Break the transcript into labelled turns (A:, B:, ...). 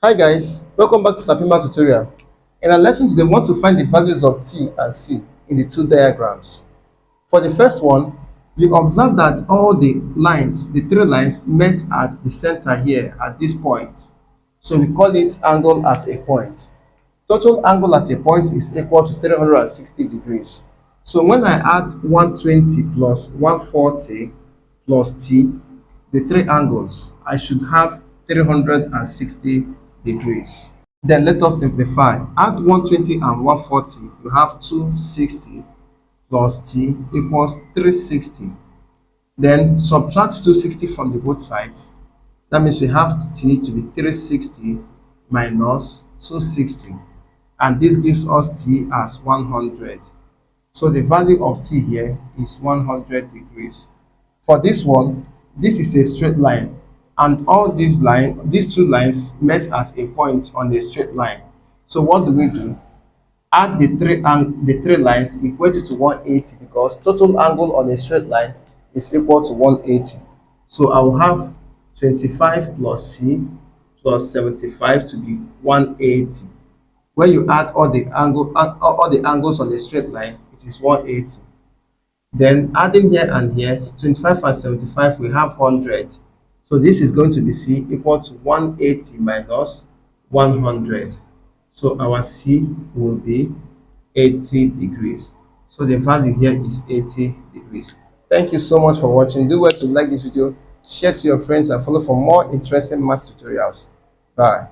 A: Hi guys, welcome back to Sapima tutorial. In our lesson today, we want to find the values of t and c in the two diagrams. For the first one, you observe that all the three lines met at the center here at this point. So we call it angle at a point. Total angle at a point is equal to 360 degrees. So when I add 120 plus 140 plus t, the three angles, I should have 360 degrees. Then let us simplify. Add 120 and 140, you have 260 plus t equals 360. Then subtract 260 from the both sides. That means we have t to be 360 minus 260. And this gives us t as 100. So the value of t here is 100 degrees. For this one, this is a straight line, and all these two lines met at a point on a straight line. So what do? Add the three lines equated to 180, because total angle on a straight line is equal to 180. So I will have 25 plus c plus 75 to be 180. When you add all the angles on a straight line, it is 180. Then adding here and here, 25 and 75, we have 100. So this is going to be c equal to 180 minus 100. So our c will be 80 degrees. So the value here is 80 degrees. Thank you so much for watching. Do well to like this video, share to your friends, and follow for more interesting math tutorials. Bye.